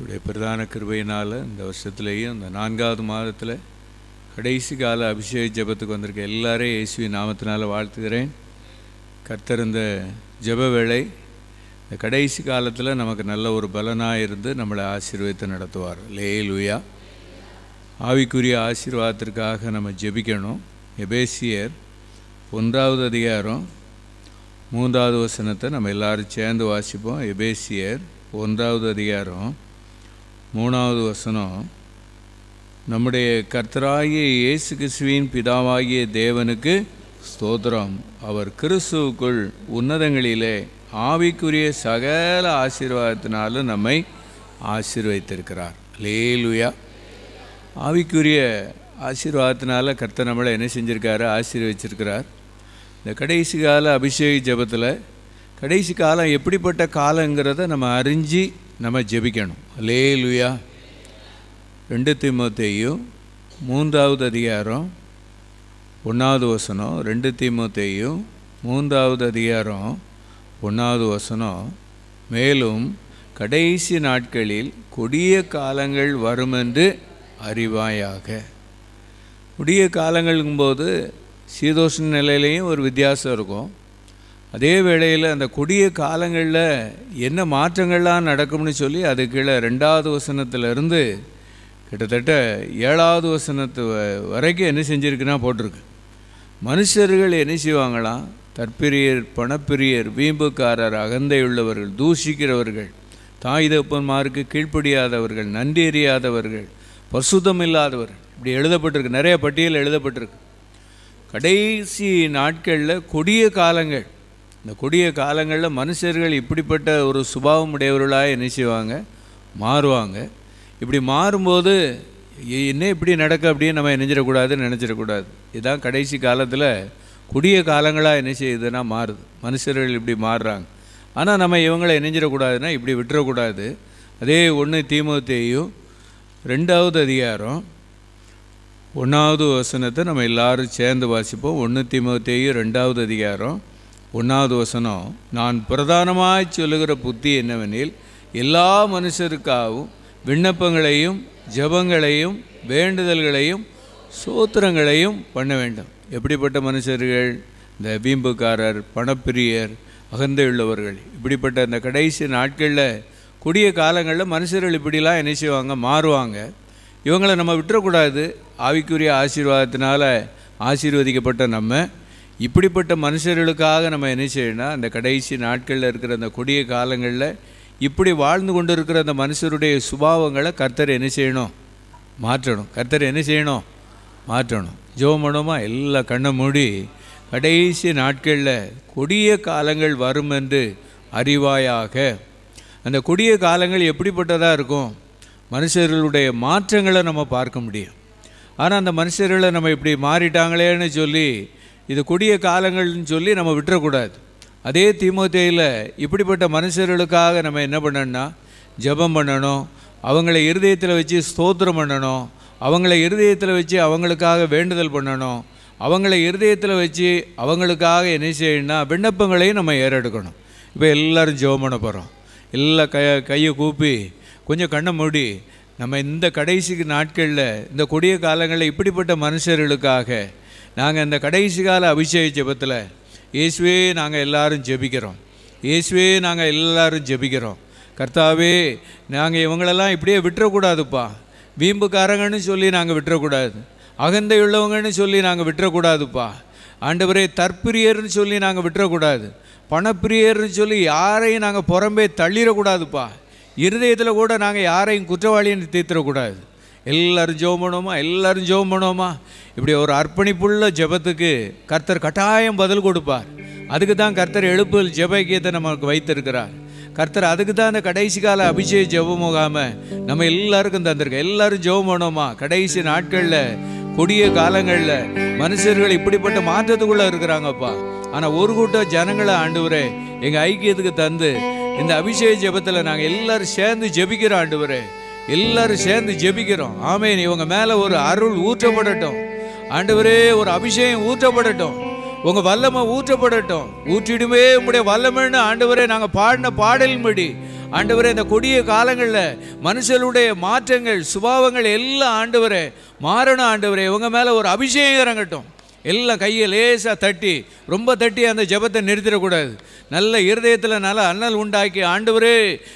உடைய பிரதான கிருபையினால் இந்த வருஷத்துலேயும் இந்த 4வது மாதத்தில் கடைசி கால அபிஷேக ஜெபத்துக்கு வந்திருக்க எல்லாரையும் இயேசுவின் நாமத்தினால் வாழ்த்துகிறேன். கர்த்தர் இந்த ஜெப வேளை இந்த கடைசி காலத்தில் நமக்கு நல்ல ஒரு பலனாக இருந்து நம்மளை ஆசீர்வதித்து நடத்துவார். அல்லேலூயா. ஆவிக்குரிய ஆசீர்வாதத்திற்காக நம்ம ஜெபிக்கணும். எபேசியர் 1வது அதிகாரம் 3வது வசனத்தை நம்ம எல்லோரும் சேர்ந்து வாசிப்போம். எபேசியர் 1வது அதிகாரம் 3வது வசனம். நம்முடைய கர்த்தராகிய இயேசு கிறிஸ்துவின் பிதாவாகிய தேவனுக்கு ஸ்தோத்திரம். அவர் கிறிஸ்துவுக்குள் உன்னதங்களிலே ஆவிக்குரிய சகல ஆசீர்வாதத்தினாலும் நம்மை ஆசீர்வதித்திருக்கிறார். அல்லேலூயா. ஆவிக்குரிய ஆசீர்வாதத்தினால கர்த்தர் நம்மளை என்ன செஞ்சுருக்காரு? ஆசீர்வதிச்சிருக்கிறார். இந்த கடைசி கால அபிஷேக ஜெபத்தில் கடைசி காலம் எப்படிப்பட்ட காலங்கிறத நம்ம அறிஞ்சு நம்ம ஜெபிக்கணும். அல்லேலூயா. 2 தீமோத்தேயு 3வது அதிகாரம் 1வது வசனம். 2 தீமோத்தேயு 3வது அதிகாரம் 1வது வசனம். மேலும் கடைசி நாட்களில் கொடிய காலங்கள் வருமென்று அறிவாயாக. கொடிய காலங்களுங்கும்போது சீதோஷ்ண நிலையிலையும் ஒரு வித்தியாசம் இருக்கும். அதே வேளையில் அந்த கொடிய காலங்களில் என்ன மாற்றங்கள்லாம் நடக்கும்னு சொல்லி அது கீழே 2வது வசனத்திலிருந்து கிட்டத்தட்ட 7வது வசனத்து வரைக்கும் என்ன செஞ்சுருக்குன்னா போட்டிருக்கு. மனுஷர்கள் என்ன செய்வாங்களாம்? தற்பிரியர், பணப்பிரியர், வீம்புக்காரர், அகந்தை உள்ளவர்கள், தூஷிக்கிறவர்கள், தாய் தகப்பன்மாருக்கு கீழ்ப்படியாதவர்கள், நன்றி அறியாதவர்கள், பசுத்தம் இல்லாதவர்கள், இப்படி எழுதப்பட்டிருக்கு. நிறைய பட்டியல் எழுதப்பட்டிருக்கு. கடைசி நாட்களில் கொடிய காலங்கள். இந்த கொடிய காலங்களில் மனுஷர்கள் இப்படிப்பட்ட ஒரு சுபாவம் உடையவர்களாக என்ன செய்வாங்க? மாறுவாங்க. இப்படி மாறும்போது என்ன இப்படி நடக்க அப்படின்னு நம்ம நினைச்சிடக்கூடாதுன்னு நினச்சிடக்கூடாது. இதுதான் கடைசி காலத்தில் கொடிய காலங்களாக என்ன செய்யுதுன்னா மாறுது. மனுஷர்கள் இப்படி மாறுறாங்க. ஆனால் நம்ம இவங்களை நினைச்சிடக்கூடாதுன்னா இப்படி விட்டுறக்கூடாது. அதே 1 தீமோத்தேயு 2வது அதிகாரம் 1வது வசனத்தை நம்ம எல்லோரும் சேர்ந்து வாசிப்போம். 1 தீமோத்தேயு 2வது அதிகாரம் 1வது வசனம். நான் பிரதானமாய் சொல்லுகிற புத்தி என்னவெனில், எல்லா மனுஷருக்காகவும் விண்ணப்பங்களையும் ஜெபங்களையும் வேண்டுதல்களையும் சோத்திரங்களையும் பண்ண வேண்டும். எப்படிப்பட்ட மனுஷர்கள்? இந்த வீம்புக்காரர், பணப்பிரியர், அகந்தை உள்ளவர்கள். இப்படிப்பட்ட இந்த கடைசி நாட்களில் கொடிய காலங்களில் மனுஷர்கள் இப்படிலாம் என்ன செய்வாங்க? மாறுவாங்க. இவங்களை நம்ம விட்டுறக்கூடாது. ஆவிக்குரிய ஆசீர்வாதத்தினால ஆசீர்வதிக்கப்பட்ட நம்ம இப்படிப்பட்ட மனுஷர்களுக்காக நம்ம என்ன செய்யணும்? அந்த கடைசி நாட்களில் இருக்கிற அந்த கொடிய காலங்களில் இப்படி வாழ்ந்து கொண்டு இருக்கிற அந்த மனுஷருடைய சுபாவங்களை கர்த்தர் என்ன செய்யணும்? மாற்றணும். கர்த்தர் என்ன செய்யணும்? மாற்றணும். ஜெபம் பண்ணுமா? எல்லா கண்ணை மூடி கடைசி நாட்களில் கொடிய காலங்கள் வரும் என்று அறிவாயாக. அந்த கொடிய காலங்கள் எப்படிப்பட்டதாக இருக்கும்? மனுஷர்களுடைய மாற்றங்களை நம்ம பார்க்க முடியும். ஆனால் அந்த மனுஷர்களை நம்ம இப்படி மாறிட்டாங்களேன்னு சொல்லி இது கொடிய காலங்கள்னு சொல்லி நம்ம விட்டுறக்கூடாது. அதே தீமோத்தேயுல இப்படிப்பட்ட மனுஷர்களுக்காக நம்ம என்ன பண்ணணும்னா ஜெபம் பண்ணணும். அவங்கள இருதயத்தில் வச்சு ஸ்தோத்திரம் பண்ணணும். அவங்கள இருதயத்தில் வச்சு அவங்களுக்காக வேண்டுதல் பண்ணணும். அவங்கள இருதயத்தில் வச்சு அவங்களுக்காக என்ன செய்யணும்னா விண்ணப்பங்களையும் நம்ம ஏறெடுக்கணும். இப்போ எல்லோரும் ஜெபம் பண்ண போகிறோம். எல்லாம் கையை கூப்பி கொஞ்சம் கண்ணை மூடி நம்ம இந்த கடைசி நாட்களில் இந்த கொடிய காலங்களில் இப்படிப்பட்ட மனுஷர்களுக்காக நாங்கள் இந்த கடைசி கால அபிஷேக ஜெபத்தில் இயேசுவே நாங்கள் எல்லாரும் ஜெபிக்கிறோம். இயேசுவே நாங்கள் எல்லாரும் ஜெபிக்கிறோம். கர்த்தாவே, நாங்கள் இவங்களெல்லாம் இப்படியே விட்டுறக்கூடாதுப்பா. வீம்புக்காரங்கன்னு சொல்லி நாங்கள் விட்டுறக்கூடாது. அகந்தை உள்ளவங்கன்னு சொல்லி நாங்கள் விட்டுறக்கூடாதுப்பா. ஆண்டவரே, தற்பிரியர்னு சொல்லி நாங்கள் விட்டுறக்கூடாது. பணப்பிரியர்னு சொல்லி யாரையும் நாங்கள் புறம்பே தள்ளிடக்கூடாதுப்பா. இருதயத்தில் கூட நாங்கள் யாரையும் குற்றவாளின்னு தீர்த்திடக்கூடாது. எல்லோரும் ஜெபம் பண்ணுவோமா? எல்லோரும் ஜெபம் பண்ணுவோமா? இப்படி ஒரு அர்ப்பணிப்புள்ள ஜெபத்துக்கு கர்த்தர் கட்டாயம் பதில் கொடுப்பார். அதுக்கு தான் கர்த்தர் எழுப்புதல் ஜெபக்கியத்தை நமக்கு வைத்திருக்கிறார். கர்த்தர் அதுக்கு தான் அந்த கடைசி கால அபிஷேக ஜெப முகாமை நம்ம எல்லாருக்கும் தந்திருக்க. எல்லோரும் ஜெபம் பண்ணுவோமா? கடைசி நாட்களில் கொடிய காலங்களில் மனுஷர்கள் இப்படிப்பட்ட மாற்றத்துக்குள்ளே இருக்கிறாங்கப்பா. ஆனால் ஒரு கூட்டம் ஜனங்களை ஆண்டவரே எங்கள் ஐக்கியத்துக்கு தந்து இந்த அபிஷேக ஜெபத்தில் நாங்கள் எல்லோரும் சேர்ந்து ஜெபிக்கிறோம். ஆண்டவரே, எல்லாரும் சேர்ந்து ஜெபிக்கிறோம். ஆமென். இவங்க மேலே ஒரு அருள் ஊற்றப்படட்டும். ஆண்டவரே, ஒரு அபிஷேகம் ஊற்றப்படட்டும். உங்கள் வல்லமை ஊற்றப்படட்டும். ஊற்றிடுமே உங்களுடைய வல்லமைன்னு ஆண்டவரே நாங்கள் பாடின பாடலின்படி ஆண்டவரே இந்த கொடிய காலங்களில் மனுஷனுடைய மாற்றங்கள் சுபாவங்கள் எல்லாம் ஆண்டவரே மாறணும். ஆண்டவரே இவங்க மேலே ஒரு அபிஷேகம் இறங்கட்டும். எல்லாம் கையை லேசாக தட்டி ரொம்ப தட்டி அந்த ஜெபத்தை நிறுத்திடக்கூடாது. நல்ல இருதயத்தில் நல்ல அண்ணல் உண்டாக்கி ஆண்டவரே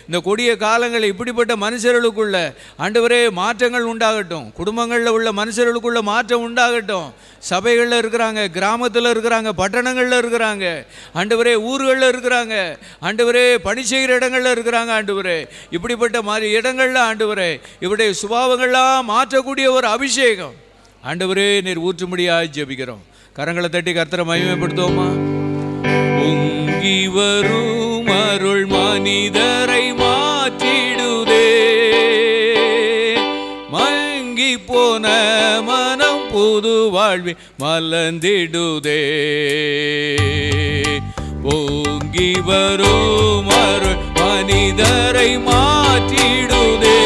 இந்த கொடிய காலங்கள் இப்படிப்பட்ட மனுஷர்களுக்குள்ள ஆண்டவரே மாற்றங்கள் உண்டாகட்டும். குடும்பங்களில் உள்ள மனுஷர்களுக்குள்ள மாற்றம் உண்டாகட்டும். சபைகளில் இருக்கிறாங்க, கிராமத்தில் இருக்கிறாங்க, பட்டணங்களில் இருக்கிறாங்க, ஆண்டவரே ஊர்களில் இருக்கிறாங்க, ஆண்டவரே பணி செய்கிற இடங்களில் இருக்கிறாங்க. ஆண்டவரே இப்படிப்பட்ட மாதிரி இடங்களில் ஆண்டவரே இவருடைய சுபாவங்கள்லாம் மாற்றக்கூடிய ஒரு அபிஷேகம் ஆண்டவரே நீர் ஊற்றும்படியாக ஜெபிக்கிறோம். கரங்களை தட்டி கர்த்தரை மகிமைப்படுத்துவோமா? பொங்கி வரும் அருள் மனிதரை மாற்றிடுதே, மங்கி போன மனம் புது வாழ்வி மலர்ந்திடுதே. பொங்கி வரும் அருள் மனிதரை மாற்றிடுதே,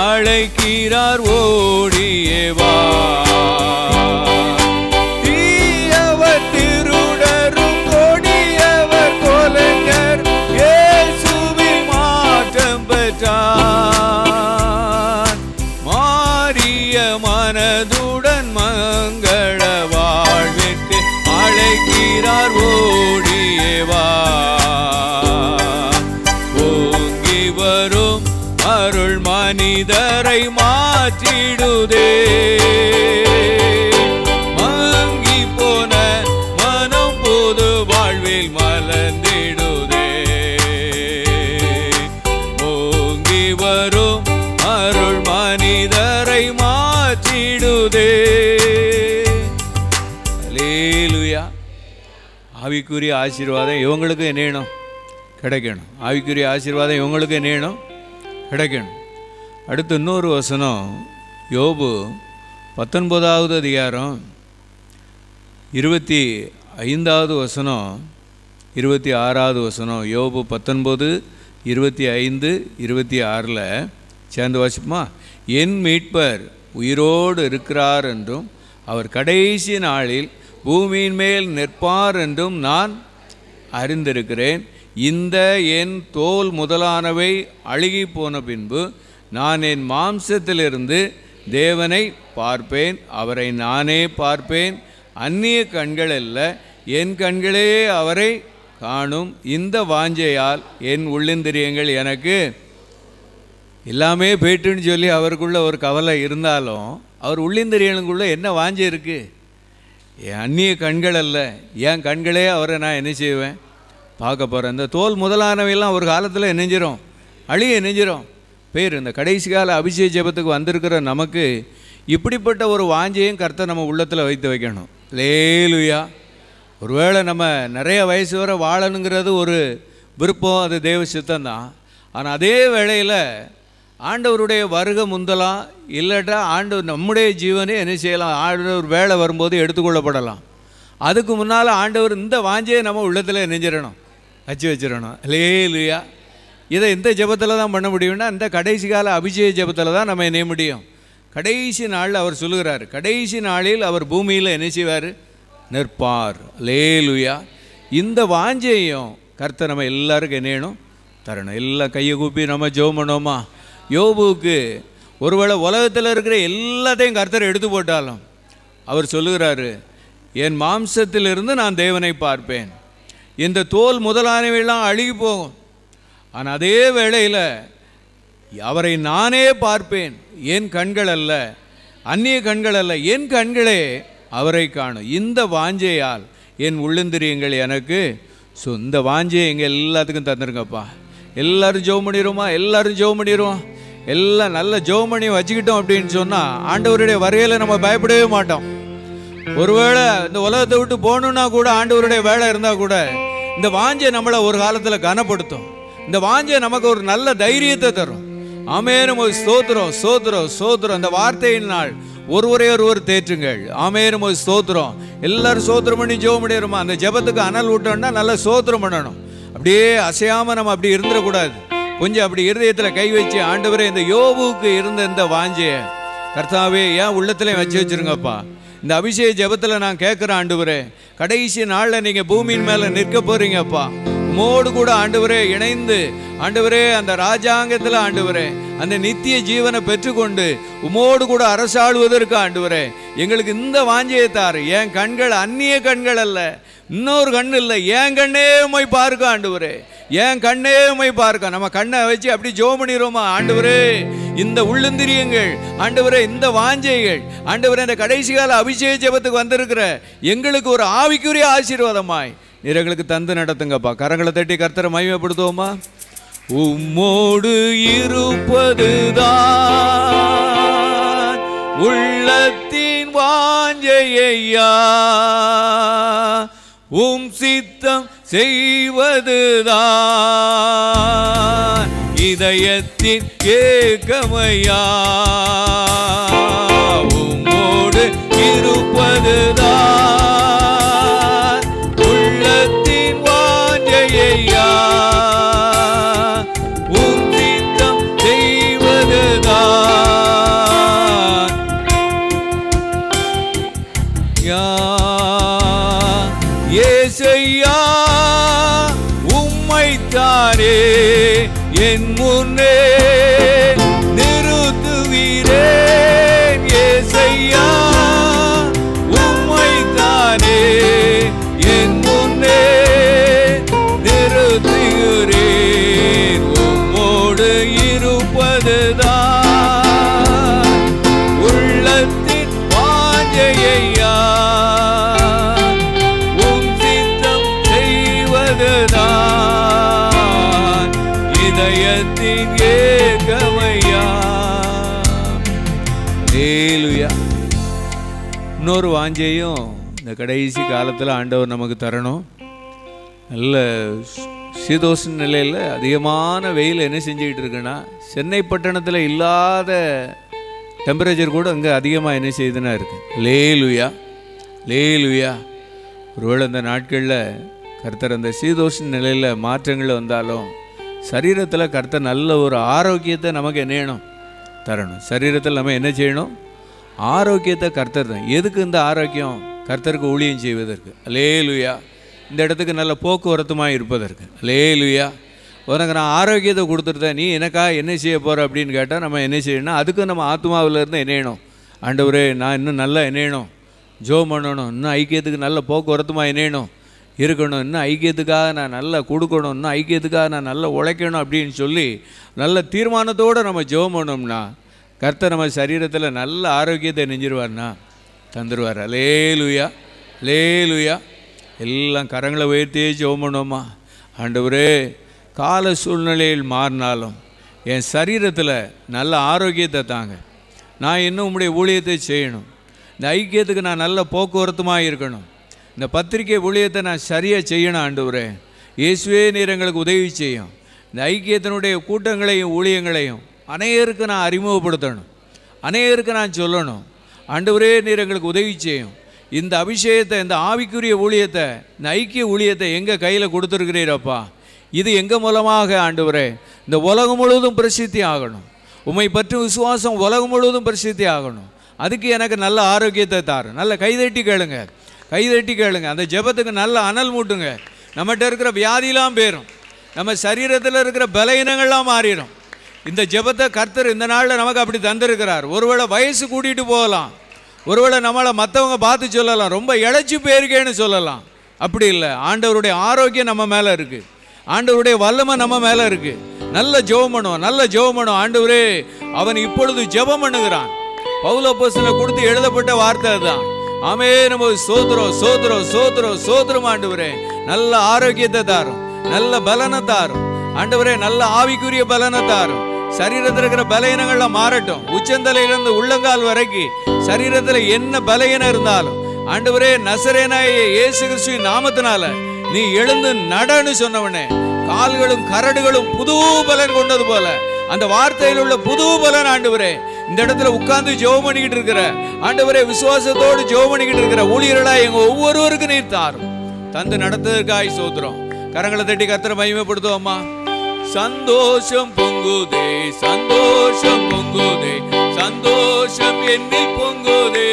அழைக்கிறார் ஓடியவா. தீயவர் திருடரும் கொடியவர் கொலைஞர் இயேசுவில் மாற்றம் பெற்றார். மாறிய மனதுடன் மங்கள வாழ்விற்கு அழைக்கிறார் ஓடியவா. ஓங்கி வரும் அருள் மனிதரை மாற்றிடுதே, மங்கி போன மனம் புது வாழ்வில் மலர்ந்திடுதே. ஓங்கி வரும் அருள் மனிதரை மாற்றிடுதே. அல்லேலூயா. ஆவிக்குரிய ஆசீர்வாதம் இவங்களுக்கு என்னணும் கிடைக்கணும். ஆவிக்குரிய ஆசீர்வாதம் இவங்களுக்கு என்னணும் கிடைக்கணும். அடுத்து இன்னொரு வசனம், யோபு 19வது அதிகாரம் 25வது வசனம் 26வது வசனம். யோபு 19, 25, 26 சேர்ந்து வாசிப்போமா? என் மீட்பர் உயிரோடு இருக்கிறார் என்றும் அவர் கடைசி நாளில் பூமியின் மேல் நிற்பார் என்றும் நான் அறிந்திருக்கிறேன். இந்த என் தோல் முதலானவை அழுகி போன பின்பு நான் என் மாம்சத்திலிருந்து தேவனை பார்ப்பேன், அவரை நானே பார்ப்பேன். அந்நிய கண்கள் அல்ல, என் கண்களே அவரை காணும். இந்த வாஞ்சையால் என் உள்ளிந்திரியங்கள் எனக்கு எல்லாமே போய்ட்டுன்னு சொல்லி அவருக்குள்ள ஒரு கவலை இருந்தாலும் அவர் உள்ளிந்திரியங்களுக்குள்ள என்ன வாஞ்சை இருக்குது? என் அந்நிய கண்கள் அல்ல, என் கண்களே அவரை நான் என்ன செய்வேன்? பார்க்க போகிறேன். இந்த தோல் முதலானவையெல்லாம் ஒரு காலத்தில் நெஞ்சிரும், அழிய நெஞ்சிரும் பேர். இந்த கடைசி கால அபிஷேக ஜெபத்துக்கு வந்திருக்கிற நமக்கு இப்படிப்பட்ட ஒரு வாஞ்சையும் கர்த்தர் நம்ம உள்ளத்தில் வைத்து வைக்கணும். அல்லேலூயா. ஒருவேளை நம்ம நிறைய வயசு வரை வாழணுங்கிறது ஒரு விருப்பம், அது தேவ சித்தம்தான். ஆனால் அதே வேளையில் ஆண்டவருடைய வருகை முந்தலாம், இல்லாட்டா ஆண்டவர் நம்முடைய ஜீவனே என்ன செய்யலாம், ஆண்டவர் வேலை வரும்போது எடுத்துக்கொள்ளப்படலாம். அதுக்கு முன்னால் ஆண்டவர் இந்த வாஞ்சையை நம்ம உள்ளத்தில் நெஞ்சிடணும், வச்சிடணும். அல்லேலூயா. இதை இந்த ஜெபத்தில் தான் பண்ண முடியும்னா இந்த கடைசி கால அபிஷேக ஜெபத்தில் தான் நம்ம என்ன முடியும். கடைசி நாளில் அவர் சொல்லுகிறார், கடைசி நாளில் அவர் பூமியில் என்ன செய்வார்? நிற்பார். அல்லேலூயா. இந்த வாஞ்சையும் கர்த்தர் நம்ம எல்லாருக்கும் என்னணும் தரணும். எல்லாம் கையை கூப்பி நம்ம ஜெபம் பண்ணோமா? யோபுவுக்கு ஒருவேளை உலகத்தில் இருக்கிற எல்லாத்தையும் கர்த்தர் எடுத்து போட்டாலும் அவர் சொல்லுகிறாரு, என் மாம்சத்திலிருந்து நான் தேவனை பார்ப்பேன். இந்த தோல் முதலானவையெல்லாம் அழுகி போகும், ஆனால் அதே வேளையில் அவரை நானே பார்ப்பேன். என் கண்கள் அல்ல, அந்நிய கண்கள் அல்ல, என் கண்களே அவரை காணும். இந்த வாஞ்சையால் என் உள்ளிந்திரியங்கள் எனக்கு இந்த வாஞ்சையை எங்கள் எல்லாத்துக்கும் தந்துருங்கப்பா. எல்லோரும் ஜெபம் பண்ணிடுவோமா? எல்லோரும் ஜெபம் பண்ணிடுவோம். எல்லாம் நல்ல ஜெபம் பண்ணி வச்சுக்கிட்டோம் அப்படின்னு சொன்னால் ஆண்டவருடைய வருகையில் நம்ம பயப்படவே மாட்டோம். ஒருவேளை இந்த உலகத்தை விட்டு போகணுன்னா கூட ஆண்டவருடைய வேலை இருந்தால் கூட இந்த வாஞ்சை நம்மளை ஒரு காலத்தில் கனப்படுத்தும். இந்த வாஞ்சை நமக்கு ஒரு நல்ல தைரியத்தை தரும். ஆமென். ஸ்தோத்திரம் ஸ்தோத்திரம் ஸ்தோத்திரம். அந்த வார்த்தையின் நாள் ஒருவரே ஒருவர் தேற்றுங்கள். ஆமென். ஸ்தோத்திரம். எல்லாரும் ஸ்தோத்திரம் பண்ணி ஜெபம் பண்ணிடுமா? அந்த ஜெபத்துக்கு அனல் விட்டோம்னா நல்லா ஸ்தோத்திரம் பண்ணணும். அப்படியே அசையாம நம்ம அப்படி இருந்துடக்கூடாது. கொஞ்சம் அப்படி இருதயத்தில் கை வச்சு, ஆண்டவரே இந்த யோபுக்கு இருந்த இந்த வாஞ்சைய கர்த்தாவே ஏன் உள்ளத்துல வச்சு வச்சிருங்கப்பா. இந்த அபிஷேக ஜெபத்தில் நான் கேட்குறேன் ஆண்டவரே, கடைசி நாளில் நீங்கள் பூமியின் மேலே நிற்க போறீங்கப்பா. உமோடு கூட ஆண்டவரே இணைந்து ஆண்டவரே அந்த ராஜாங்கத்தில் ஆண்டவரே அந்த நித்திய ஜீவனை பெற்றுக்கொண்டு உமோடு கூட அரசாளுவதற்கு ஆண்டவரே எங்களுக்கு இந்த வாஞ்சையை தாரு. என் கண்கள் அந்நிய கண்கள் அல்ல, இன்னொரு கண் இல்லை, என் கண்ணே உம்மை பார்க்க ஆண்டவரே, என் கண்ணே உம்மை பார்க்க. நம்ம கண்ணை வச்சு அப்படி ஜெபம் பண்ணிடுவோமா? ஆண்டவரே இந்த உள்ளந்திரியங்கள் ஆண்டவரே, இந்த வாஞ்சைகள் ஆண்டவரே, இந்த கடைசி கால அபிஷேக ஜெபத்துக்கு வந்திருக்கிற எங்களுக்கு ஒரு ஆவிக்குரிய ஆசீர்வாதமாய் நீர் எங்களுக்கு தந்து நடத்துங்கப்பா. கரங்களை தட்டி கர்த்தரை மகிமைப்படுத்துவோமா? உம்மோடு இருப்பதுதான் உள்ளத்தின் வாஞ்சையா, உம் சித்தம் செய்வதுதான் இதயத்தின் ஏக்கமையா. உம்மோடு இருப்பதுதான் உள்ளத்தின் வாஞ்சையா, உம் சித்தம் செய்வதுதான் ஏசையா. உம்மைத்தானே என் முன்னே நிறுத்துவீரேன் ஏசையா, உம்மைத்தானே என் முன்னே நிறுத்துகிறேன். உம்மோடு இருப்பதுதான் உள்ளத்தின் வாஞ்சையா, உம் சித்தம் செய்வதுதான் இதயத்தின் ஏக்கமையா. ஹல்லேலூயா. இன்னொரு வாஞ்சையும் இந்த கடைசி காலத்தில் ஆண்டவர் நமக்கு தரணும். நல்ல சீதோஷண நிலையில் அதிகமான வெயில் என்ன செஞ்சுக்கிட்டு இருக்குன்னா, சென்னை பட்டணத்தில் இல்லாத டெம்பரேச்சர் கூட அங்கே அதிகமாக என்ன செய்யுதுன்னா இருக்குது. ஹல்லேலூயா, ஹல்லேலூயா. ஒருவேளை இந்த நாட்களில் கர்த்தர் அந்த சீதோஷண நிலையில் மாற்றங்கள் வந்தாலும் சரீரத்தில் கர்த்தர் நல்ல ஒரு ஆரோக்கியத்தை நமக்கு என்ன செய்யணும்? தரணும். சரீரத்தில் நம்ம என்ன செய்யணும்? ஆரோக்கியத்தை கர்த்தர் தான். எதுக்கு இந்த ஆரோக்கியம்? கர்த்தருக்கு ஊழியம் செய்வதற்கு. ஹல்லேலூயா. இந்த இடத்துக்கு நல்ல போக்குவரத்துமாக இருப்பதற்கு. ஹல்லேலூயா. உனக்கு நான் ஆரோக்கியத்தை கொடுத்துருந்தேன், நீ எனக்கா என்ன செய்ய போகிற அப்படின்னு கேட்டால் நம்ம என்ன செய்யணும்? அதுக்கு நம்ம ஆத்மாவிலேருந்து என்ன செய்யணும்? ஆண்டவரே நான் இன்னும் நல்லா என்ன செய்யணும்? ஜெபம் பண்ணணும், இன்னும் ஐக்கியத்துக்கு நல்ல போக்குவரத்துமாக என்ன செய்யணும்? இருக்கணும், இன்னும் ஐக்கியத்துக்காக நான் நல்லா கொடுக்கணும், இன்னும் ஐக்கியத்துக்காக நான் நல்லா உழைக்கணும் அப்படின்னு சொல்லி நல்ல தீர்மானத்தோடு நம்ம ஜெபம் பண்ணோம்னா கர்த்தர் நம்ம சரீரத்தில் நல்ல ஆரோக்கியத்தை நெஞ்சிருவார்னா தந்துடுவார். ஹல்லேலூயா, ஹல்லேலூயா. எல்லாம் கரங்களை உயர்த்தியே ஜெபம் பண்ணோமா? ஆண்டவரே கால சூழ்நிலையில் மாறினாலும் என் சரீரத்தில் நல்ல ஆரோக்கியத்தை தாங்க. நான் இன்னும் உம்முடைய ஊழியத்தை செய்யணும். இந்த ஐக்கியத்துக்கு நான் நல்ல போக்குவரத்துமாக இருக்கணும். இந்த பத்திரிகை ஊழியத்தை நான் சரியாக செய்யணும். ஆண்டவரே இயேசுவே நீர் எங்களுக்கு உதவி செய்யும். இந்த ஐக்கியத்தினுடைய கூட்டங்களையும் ஊழியங்களையும் அநேகருக்கு நான் அறிமுகப்படுத்தணும், அநேகருக்கு நான் சொல்லணும். ஆண்டவரே நீர் எங்களுக்கு உதவி செய்யும். இந்த அபிஷேகத்தை, இந்த ஆவிக்குரிய ஊழியத்தை, இந்த ஐக்கிய ஊழியத்தை எங்கள் கையில் கொடுத்துருக்கிறீரப்பா. இது எங்கள் மூலமாக ஆண்டவரே இந்த உலகம் முழுவதும் பிரசித்தி ஆகணும். உம்மை பற்றும் விசுவாசம் உலகம் முழுவதும் பிரசித்தி ஆகணும். அதுக்கு எனக்கு நல்ல ஆரோக்கியத்தை தாரு. நல்ல கைதட்டி கேளுங்க, கைதட்டி கேளுங்க. அந்த ஜெபத்துக்கு நல்ல அனல் மூட்டுங்க. நம்மகிட்ட இருக்கிற வியாதியெல்லாம் போயிடும், நம்ம சரீரத்தில் இருக்கிற பலவீனங்கள்லாம் மாறிடும். இந்த ஜெபத்தை கர்த்தர் இந்த நாளில் நமக்கு அப்படி தந்திருக்கிறார். ஒருவேளை வயசு கூட்டிகிட்டு போகலாம், ஒருவேளை நம்மளை மற்றவங்க பார்த்து சொல்லலாம், ரொம்ப இழைச்சி போயிருக்கேன்னு சொல்லலாம். அப்படி இல்லை, ஆண்டவருடைய ஆரோக்கியம் நம்ம மேலே இருக்குது, ஆண்டவருடைய வல்லமை நம்ம மேலே இருக்குது. நல்ல ஜெபம் பண்ணுவோம், நல்ல ஜெபம் பண்ணுவோம். ஆண்டவரே அவன் இப்பொழுது ஜெபம் பண்ணுகிறான். பவுல் அப்போஸ்தலனை கொடுத்து எழுதப்பட்ட வார்த்தை அதுதான். ஆமே, நம்ம சோத்திரம் சோத்திரம் சோத்திரம் சோத்திரம். ஆண்டவரே நல்ல ஆரோக்கியத்தை தாரும், நல்ல பலனை தாரும். ஆண்டவரே நல்ல ஆவிக்குரிய பலனை தாரும். சரீரத்தில் இருக்கிற பலவீனங்கள்லாம் மாறட்டும். உச்சந்தலையிலிருந்து உள்ளங்கால் வரைக்கும் சரீரத்தில் என்ன பலவீனம் இருந்தாலும் ஆண்டவரே நசரேனாய இயேசு கிறிஸ்துவின் நாமத்தினால நீ எழுந்து நடன்னு சொன்னவனே, கால்களும் கரடுகளும் புது பலன் கொண்டது போல அந்த வார்த்தையில் உள்ள புது பலன் ஆண்டவரே இந்த இடத்துல உட்கார்ந்து ஜெபம் பண்ணிக்கிட்டு இருக்கிற ஆண்டவரே, விசுவாசத்தோடு ஜெபம் பண்ணிக்கிட்டு இருக்கிற ஊழியர்களா எங்க ஒவ்வொருவருக்கும் நீர் தாரும். தந்து நடத்துவதற்காய் சோத்திரம். கரங்களை தட்டி கர்த்தரை மகிமைப்படுத்துவோமா. சந்தோஷம் பொங்குதே, சந்தோஷம் பொங்குதே, சந்தோஷம் என்னில் பொங்குதே.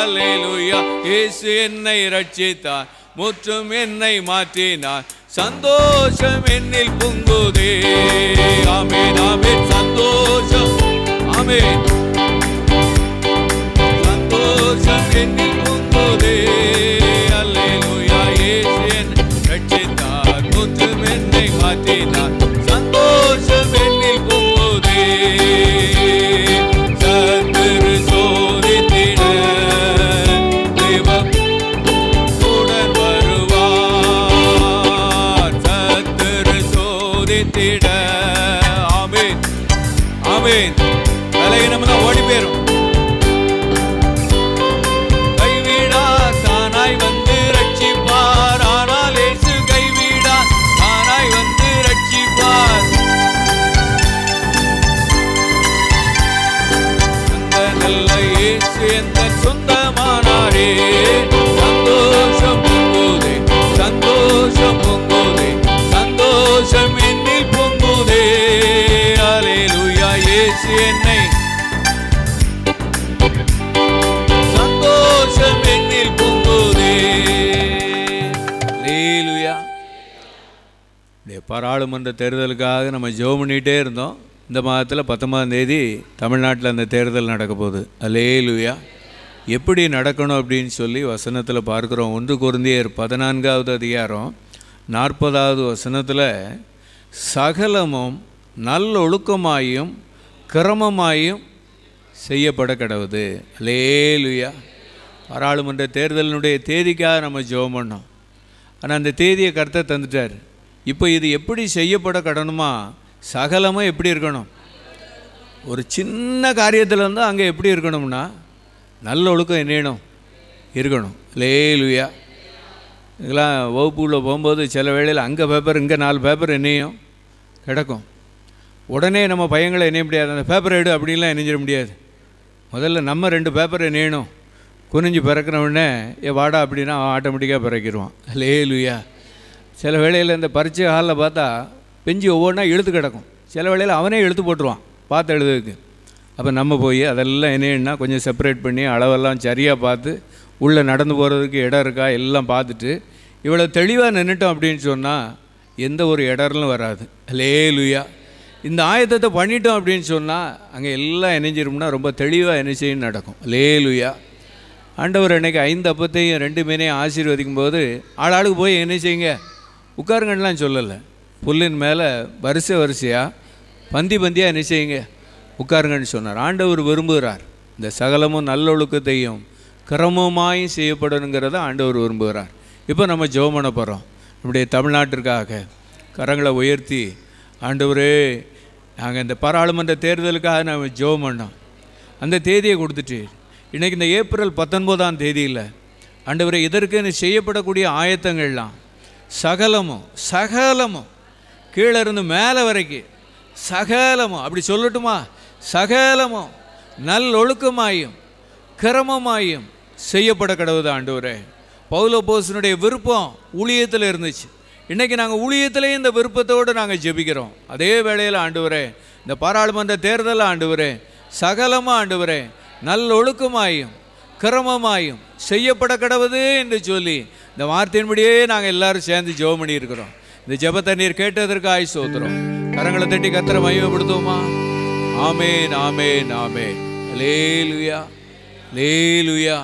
அல்லேலூயா. இயேசு என்னை ரட்சித்தார், முற்றும் என்னை மாற்றினார், சந்தோஷம் என்னில் பொங்குதே. ஆமென் ஆமென். சந்தோஷம், ஆமென். சந்தோஷம் என்னில் பொங்குதே. அல்லேலூயா. இயேசு என்னை ரட்சித்தார், முற்றும் என்னை மாற்றினார், சந்தோஷம் என்னில் பொங்குதே. சத்துரு சோதித்திட தேவன் உடன் வருவார், சத்துரு சோதித்திட. ஆமென் ஆமென். பலகீனம் தான் ஓடி போயிரும். கைவிடார், தானாய் வந்து ரட்சிப்பார். ஆனால் இயேசு கைவிடார், தானாய் வந்து ரட்சிப்பார். அந்த நல்ல இயேசு எந்த சொந்தமானாரே. சந்தோஷம் பொங்குதே, சந்தோஷம் பொங்குதே, சந்தோஷம் என்னில் பொங்குதே. அல்லேலூயா. இயேசு என்னை, சந்தோஷம் என்னில் பொங்குதே. அல்லேலூயா. பாராளுமன்ற தேர்தலுக்காக நம்ம ஜெபம் பண்ணிகிட்டே இருந்தோம். இந்த மாதத்தில் 19ஆம் தேதி தமிழ்நாட்டில் அந்த தேர்தல் நடக்க போகுது. அல்லேலூயா. எப்படி நடக்கணும் அப்படின்னு சொல்லி வசனத்தில் பார்க்குறோம். 1 கொரிந்தியர் 14வது அதிகாரம் 40வது வசனத்தில், சகலமும் நல்லொழுக்கமாயும் கிரமமாயும் செய்யப்பட கடவுது. அல்லேலூயா. பாராளுமன்ற தேர்தலினுடைய தேதிக்காக நம்ம ஜெபம் பண்ணோம். ஆனால் அந்த தேதியை கர்த்தர் தந்துட்டார். இப்போ இது எப்படி செய்யப்பட கடணுமா? சகலமாக எப்படி இருக்கணும்? ஒரு சின்ன காரியத்தில் இருந்து அங்கே எப்படி இருக்கணும்னா நல்ல ஒழுக்கம் என்னணும் இருக்கணும். அல்லேலூயா. இதெல்லாம் வகுப்புக்குள்ளே போகும்போது சில வேளையில் அங்கே பேப்பர் இங்கே 4 பேப்பர் என்னையும் கிடக்கும். உடனே நம்ம பையங்களை எண்ணெய முடியாது, அந்த பேப்பரை எடு அப்படின்லாம் எண்ணிஞ்சிட முடியாது. முதல்ல நம்ம 2 பேப்பர் எண்ணணும். குனிஞ்சு பிறக்கிறவொடனே வாடா அப்படின்னா ஆட்டோமேட்டிக்காக பிறக்கிடுவான். அல்லேலூயா. சில வேளையில் இந்த பரீட்சை ஹாலில் பார்த்தா பெஞ்சு ஒவ்வொன்றா இழுத்து கிடக்கும். சில வேளையில் அவனே இழுத்து போட்டுருவான் பார்த்து எழுதுறதுக்கு. அப்போ நம்ம போய் அதெல்லாம் என்னன்னா கொஞ்சம் செப்பரேட் பண்ணி அளவெல்லாம் சரியாக பார்த்து உள்ளே நடந்து போகிறதுக்கு இடம் இருக்கா எல்லாம் பார்த்துட்டு இவ்வளோ தெளிவாக நின்றுட்டோம் அப்படின்னு சொன்னால் எந்த ஒரு இடர்லும் வராது. அல்லேலூயா. இந்த ஆயத்தத்தை பண்ணிட்டோம் அப்படின்னு சொன்னால் அங்கே எல்லாம் இணைஞ்சிரும்னா ரொம்ப தெளிவாக என்ன செய்யும் நடக்கும். அல்லேலூயா. ஆண்டவர் அன்றைக்கி 5 அப்பத்தையும் 2 மீனையும் ஆசீர்வதிக்கும் போது ஆளாளுக்கு போய் என்ன செய்யுங்க உட்காருங்கன்னெலாம் சொல்லலை. புல்லின் மேலே வரிசையாக பந்தியாக என்ன செய்யுங்க உட்காருங்கன்னு சொன்னார். ஆண்டவர் விரும்புகிறார் இந்த சகலமும் நல்லொழுக்கத்தையும் கிரமமாயும் செய்யப்படணுங்கிறத ஆண்டவர் விரும்புகிறார். இப்போ நம்ம ஜெபம் பண்ண போகிறோம். நம்முடைய தமிழ்நாட்டிற்காக கரங்களை உயர்த்தி, ஆண்டவரே நாங்கள் இந்த பாராளுமன்ற தேர்தலுக்காக நம்ம ஜெபம் பண்ணோம். அந்த தேதியை கொடுத்துட்டு இன்றைக்கி இந்த ஏப்ரல் 19ஆம் தேதியில் ஆண்டவரே இதற்குன்னு செய்யப்படக்கூடிய ஆயத்தங்கள்லாம் சகலமும் கீழே இருந்து மேலே வரைக்கும் சகலமும், அப்படி சொல்லட்டுமா, சகலமும் நல்லொழுக்கமாயும் கிரமமாயும் செய்யப்பட கடவுது. ஆண்டவரே பவுலப்போஸ்தலனுடைய விருப்பம் ஊழியத்தில் இருந்துச்சு. இன்றைக்கி நாங்கள் ஊழியத்திலேயே இந்த விருப்பத்தோடு நாங்கள் ஜெபிக்கிறோம். அதே வேளையில் ஆண்டவரே இந்த பாராளுமன்ற தேர்தலில் ஆண்டவரே சகலமாக ஆண்டவரே நல்லொழுக்கமாயும் கிரமமாயும் செய்யப்பட கடவுது என்று சொல்லி இந்த வார்த்தையின்படியே நாங்கள் எல்லோரும் சேர்ந்து ஜெபம் பண்ணியிருக்கிறோம். இந்த ஜெபத்தை நீர் கேட்டதற்காக ஸ்தோத்திரம். கரங்களை தட்டி கர்த்தரை மகிமைப்படுத்துவோமா? ஆமென் ஆமென் ஆமென். அல்லேலூயா அல்லேலூயா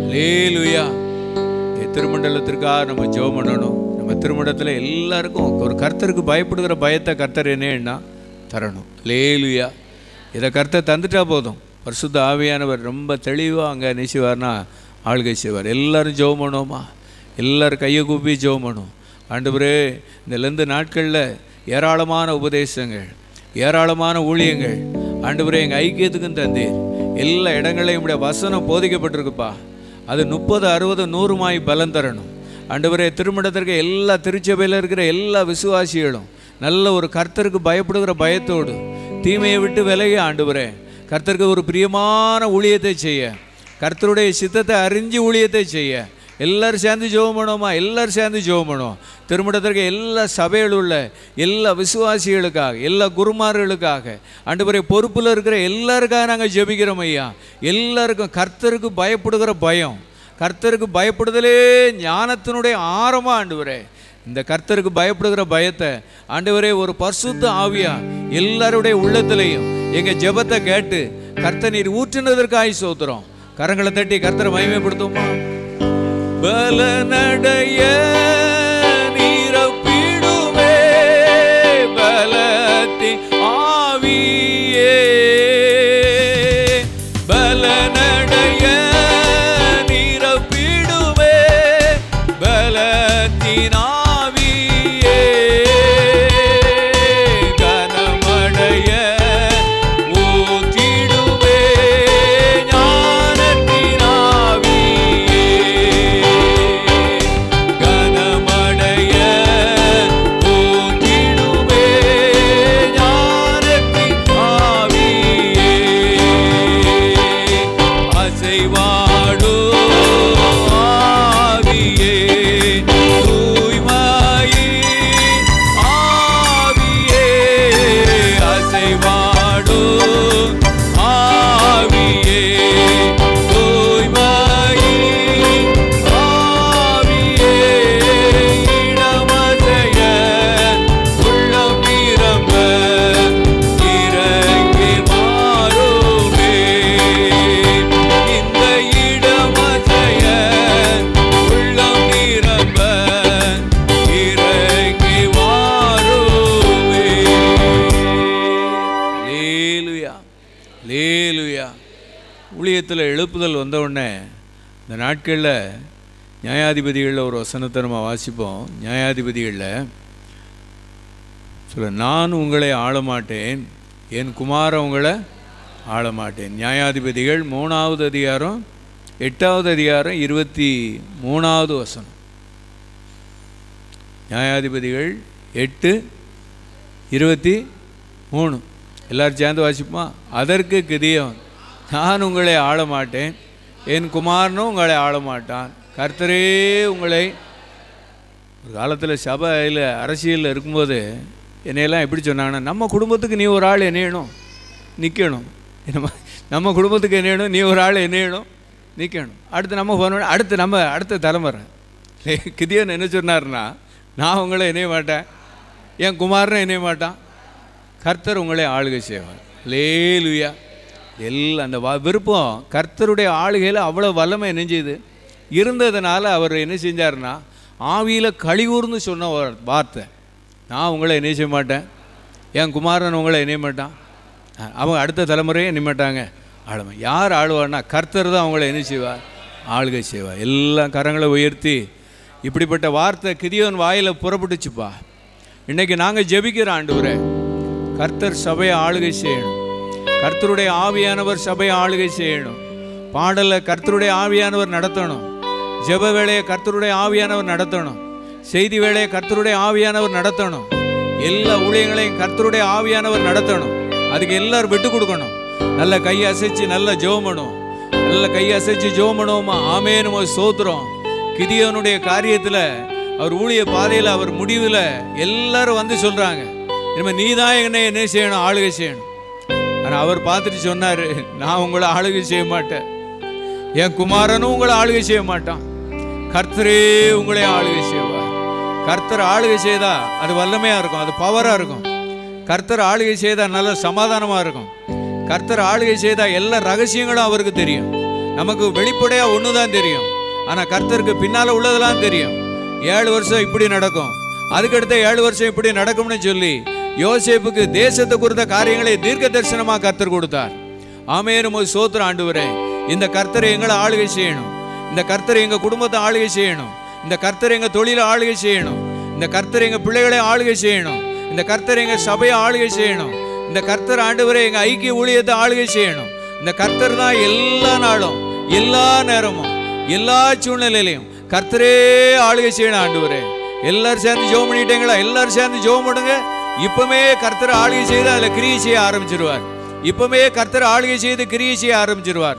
அல்லேலூயா. திருமண்டலத்திற்காக நம்ம ஜெபம் பண்ணணும். நம்ம திருமண்டலத்தில் எல்லாருக்கும் ஒரு கர்த்தருக்கு பயப்படுகிற பயத்தை கர்த்தர் என்னன்னா தரணும். அல்லேலூயா. இதை கர்த்தர் தந்துட்டா போதும். பரிசுத்த ஆவியானவர் ரொம்ப தெளிவாக அங்கே நினைச்சுவார்னா ஆளுகை செய்வார். எல்லோரும் ஜெபம் பண்ணுவோமா? எல்லோரும் கையை கூப்பி ஜெபம் பண்ணுவோம். ஆண்டவரே இந்த லெந்து நாட்களில் ஏராளமான உபதேசங்கள், ஏராளமான ஊழியங்கள் ஆண்டவரே எங்கள் ஐக்கியத்துக்கும் தந்தீர். எல்லா இடங்களையும் இப்படி வசனம் போதிக்கப்பட்டிருக்குப்பா. அது 30, 60, 100 பலம் தரணும். ஆண்டவரே திருமணத்திற்கு எல்லா திருச்சபையில் இருக்கிற எல்லா விசுவாசிகளும் நல்ல ஒரு கர்த்தருக்கு பயப்படுகிற பயத்தோடு தீமையை விட்டு விலகி ஆண்டவரே கர்த்தருக்கு ஒரு பிரியமான ஊழியத்தை செய்ய, கர்த்தருடைய சித்தத்தை அறிஞ்சு ஊழியத்தை செய்ய எல்லாரும் சேர்ந்து ஜெபம் பண்ணுவோமா? எல்லாரும் சேர்ந்து ஜெபம் பண்ணுவோம். திருமணத்திற்கு எல்லா சபையில் உள்ள எல்லா விசுவாசிகளுக்காக, எல்லா குருமார்களுக்காக, ஆண்டவரே பொறுப்பில் இருக்கிற எல்லாருக்காக நாங்கள் ஜெபிக்கிறோம் ஐயா. எல்லாருக்கும் கர்த்தருக்கு பயப்படுகிற பயம், கர்த்தருக்கு பயப்படுதலே ஞானத்தினுடைய ஆரமாக ஆண்டவரே. இந்த கர்த்தருக்கு பயப்படுகிற பயத்தை ஆண்டவரே ஒரு பரிசுத்த ஆவியா எல்லாருடைய உள்ளத்திலையும் எங்கள் ஜெபத்தை கேட்டு கர்த்தர் நீர் ஊற்றினதற்காக ஸ்தோத்திரம். கரங்களை தட்டி கர்த்தரை மகிமைப்படுத்துமா? பலனடைய நீரப்பிடுமே பலத்தின் ஆவியே, பலனடைய நீரப்பிடுமே பலத்தின் ஆவியே, கனமடைய ஊற்றிடுமே ஞானத்தின் ஆவியே, கனமடைய ஊற்றிடுமே ஞானத்தின் ஆவியே, அசைவாடும் ஆவியே, தூய்மையின் ஆவியே, அசைவாடும் ஆவியே, தூய்மையின் ஆவியே, இடமசைய உள்ளம் நிரம்ப இறங்கி மாறுமே, இந்த இடமசைய உள்ளம் நிரம்ப இறங்கி மாறுமே. லேலுயா லேலுயா. ஊழியத்தில் எழுப்புதல் வந்த உடனே இந்த நாட்களில் நியாயாதிபதிகளில் ஒரு வசனத்தை நம்ம வாசிப்போம். நியாயாதிபதிகளில் சொல்ல, நான் உங்களை ஆளமாட்டேன், என் குமாரன் உங்களை ஆளமாட்டேன். நியாயாதிபதிகள் 3வது அதிகாரம் 8வது அதிகாரம் 23வது வசனம். நியாயாதிபதிகள் 8:23 எல்லாரும் சேர்ந்து வாசிப்போமா? அதற்கு கிதியோன், நான் உங்களை ஆளமாட்டேன், என் குமாரனும் உங்களை ஆளமாட்டான், கர்த்தரே உங்களை. ஒரு காலத்தில் சபையில் அரசியலில் இருக்கும்போது என்னையெல்லாம் எப்படி சொன்னாங்கன்னா, நம்ம குடும்பத்துக்கு நீ ஒரு ஆள் என்னையணும் நிற்கணும், நம்ம குடும்பத்துக்கு என்னையணும் நீ ஒரு ஆள் என்னையணும் நிற்கணும். அடுத்து நம்ம போனோம், அடுத்த தலைமுறை. கிதியோன் என்ன சொன்னார்னா, நான் உங்களை இணைய மாட்டேன், என் குமாரனை இணைய மாட்டான், கர்த்தர் உங்களை ஆளுகை செய்வார். லேலுயா. எல்லாம் அந்த விருப்பம் கர்த்தருடைய ஆளுகையில் அவ்வளோ வல்லமை நெஞ்சது இருந்ததுனால அவர் என்ன செஞ்சார்னா, ஆவியில் கழிவுர்னு சொன்ன ஒரு வார்த்தை, நான் உங்களை இணைய செய்ய மாட்டேன், என் குமாரன் உங்களை இணைய மாட்டான், அவங்க அடுத்த தலைமுறையே இணைய மாட்டாங்க. ஆளுமை யார் ஆளுவார்னா, கர்த்தர் தான் அவங்கள என்ன செய்வார்? ஆளுகை செய்வார். எல்லாம் கரங்களை உயர்த்தி இப்படிப்பட்ட வார்த்தை கிதியோன் வாயில் புறப்பட்டுச்சுப்பா. இன்றைக்கி நாங்கள் ஜெபிக்கிற ஆண்டவரே, கர்த்தர் சபையை ஆளுகை செய்யணும், கர்த்தருடைய ஆவியானவர் சபையை ஆளுகை செய்யணும், பாடலை கர்த்தருடைய ஆவியானவர் நடத்தணும், ஜெப வேளையை கர்த்தருடைய ஆவியானவர் நடத்தணும், செய்தி வேளையை கர்த்தருடைய ஆவியானவர் நடத்தணும், எல்லா ஊழியங்களையும் கர்த்தருடைய ஆவியானவர் நடத்தணும். அதுக்கு எல்லாரும் விட்டு கொடுக்கணும். நல்ல கையை அசைச்சு நல்ல ஜெபம் பண்ணுவோம், நல்ல கையை அசைச்சு ஜெபம் பண்ணுவோமா? ஆமென் ஸ்தோத்திரம். கிதியோனுடைய காரியத்தில் அவர் ஊழிய பாதையில் அவர் முடிவில் எல்லாரும் வந்து சொல்கிறாங்க, இனிமேல் நீ தான் என்ன செய்யணும்? ஆளுகை செய்யணும். ஆனால் அவர் பார்த்துட்டு சொன்னார், நான் உங்களை ஆளுகை செய்ய மாட்டேன், என் குமாரனும் உங்களை ஆளுகை செய்ய மாட்டான், கர்த்தரே உங்களே ஆளுகை செய்வார். கர்த்தர் ஆளுகை செய்தால் அது வல்லமையாக இருக்கும், அது பவராக இருக்கும். கர்த்தர் ஆளுகை செய்தால் நல்ல சமாதானமாக இருக்கும். கர்த்தர் ஆளுகை செய்தால் எல்லா ரகசியங்களும் அவருக்கு தெரியும். நமக்கு வெளிப்படையாக ஒன்று தான் தெரியும், ஆனால் கர்த்தருக்கு பின்னால் உள்ளதெல்லாம் தெரியும். 7 வருஷம் இப்படி நடக்கும், அதுக்கடுத்த 7 வருஷம் இப்படி நடக்கும்னு சொல்லி யோசேப்புக்கு தேசத்தை குறித்த காரியங்களை தீர்க்க தரிசனமாக கர்த்தர் கொடுத்தார். ஆமென் ஸ்தோத்திரம் ஆண்டவரே. இந்த கர்த்தரை எங்களை ஆளுகை செய்யணும், இந்த கர்த்தரை எங்கள் குடும்பத்தை ஆளுகை செய்யணும், இந்த கர்த்தரை எங்கள் தொழிலை ஆளுகை செய்யணும், இந்த கர்த்தரை எங்கள் பிள்ளைகளை ஆளுகை செய்யணும், இந்த கர்த்தரை எங்கள் சபையை ஆளுகை செய்யணும், இந்த கர்த்தர் ஆண்டவரை எங்கள் ஐக்கிய ஊழியத்தை ஆளுகை செய்யணும். இந்த கர்த்தர் தான் எல்லா நாளும் எல்லா நேரமும் எல்லா சூழ்நிலையிலையும் கர்த்தரே ஆளுகை செய்யணும் ஆண்டவரே. எல்லாரும் சேர்ந்து ஜெபம் பண்ணிட்டீங்களா? எல்லாரும் சேர்ந்து ஜெபம் பண்ணுங்க. இப்பவுமே கர்த்தர் ஆளுகை செய்து அதில் கிரியை செய்ய ஆரம்பிச்சிருவார். இப்பவுமே கர்த்தர் ஆளுகை செய்து கிரியை செய்ய ஆரம்பிச்சிருவார்.